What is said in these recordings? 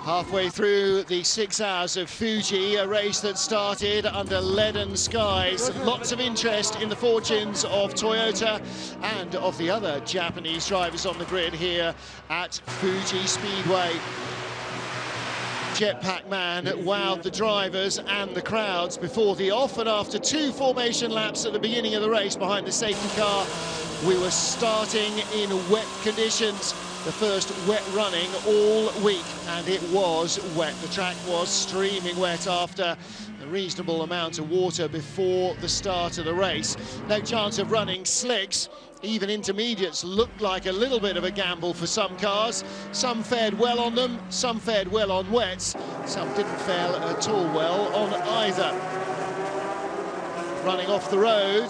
Halfway through the 6 Hours of Fuji, a race that started under leaden skies. Lots of interest in the fortunes of Toyota and of the other Japanese drivers on the grid here at Fuji Speedway. Jetpack Man wowed the drivers and the crowds before the off, and after 2 formation laps at the beginning of the race behind the safety car, we were starting in wet conditions. The first wet running all week, and it was wet. The track was streaming wet after a reasonable amount of water before the start of the race. No chance of running slicks. Even intermediates looked like a little bit of a gamble for some cars. Some fared well on them, some fared well on wets, some didn't fare at all well on either. Running off the road,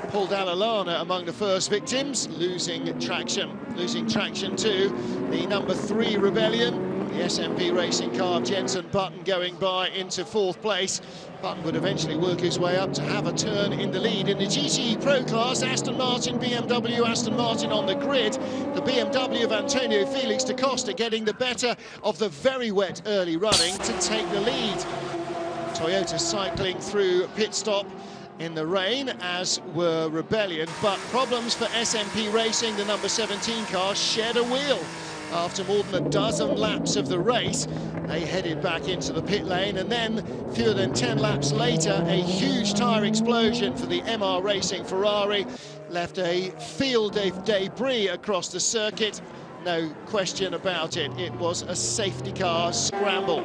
Paul Dallalana among the first victims, losing traction to the number 3 Rebellion. The SMP racing car, Jenson Button, going by into 4th place. Button would eventually work his way up to have a turn in the lead. In the GTE Pro class, Aston Martin, BMW, Aston Martin on the grid. The BMW of Antonio Felix da Costa getting the better of the very wet early running to take the lead. Toyota cycling through pit stop in the rain, as were Rebellion, but problems for SMP Racing. The number 17 car shed a wheel. After more than a dozen laps of the race, they headed back into the pit lane, and then fewer than 10 laps later, a huge tyre explosion for the MR Racing Ferrari left a field of debris across the circuit. No question about it, it was a safety car scramble.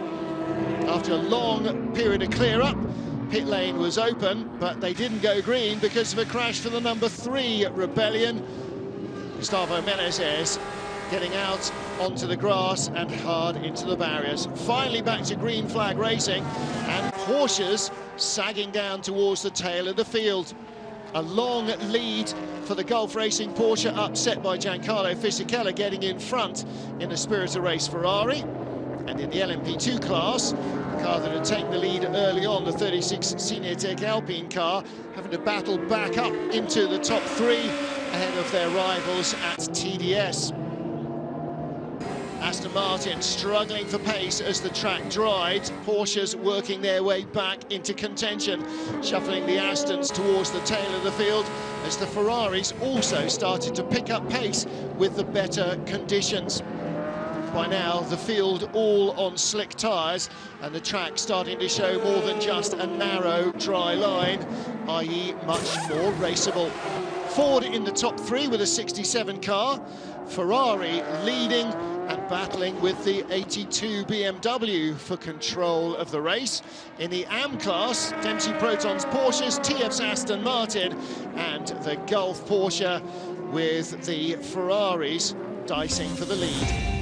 After a long period of clear-up, pit lane was open, but they didn't go green because of a crash for the number 3 Rebellion. Gustavo Menezes getting out onto the grass and hard into the barriers. Finally back to green flag racing, and Porsches sagging down towards the tail of the field. A long lead for the Gulf Racing Porsche, upset by Giancarlo Fisichella getting in front in the Spirit of Race Ferrari. And in the LMP2 class, the car that had taken the lead early on, the 36 Cinetic Alpine car, having to battle back up into the top 3 ahead of their rivals at TDS. Aston Martin struggling for pace as the track dried. Porsches working their way back into contention, shuffling the Astons towards the tail of the field as the Ferraris also started to pick up pace with the better conditions. By now, the field all on slick tyres, and the track starting to show more than just a narrow, dry line, i.e. much more raceable. Ford in the top 3 with a 67 car, Ferrari leading and battling with the 82 BMW for control of the race. In the AM class, Dempsey Proton's Porsches, TF's Aston Martin, and the Gulf Porsche with the Ferraris dicing for the lead.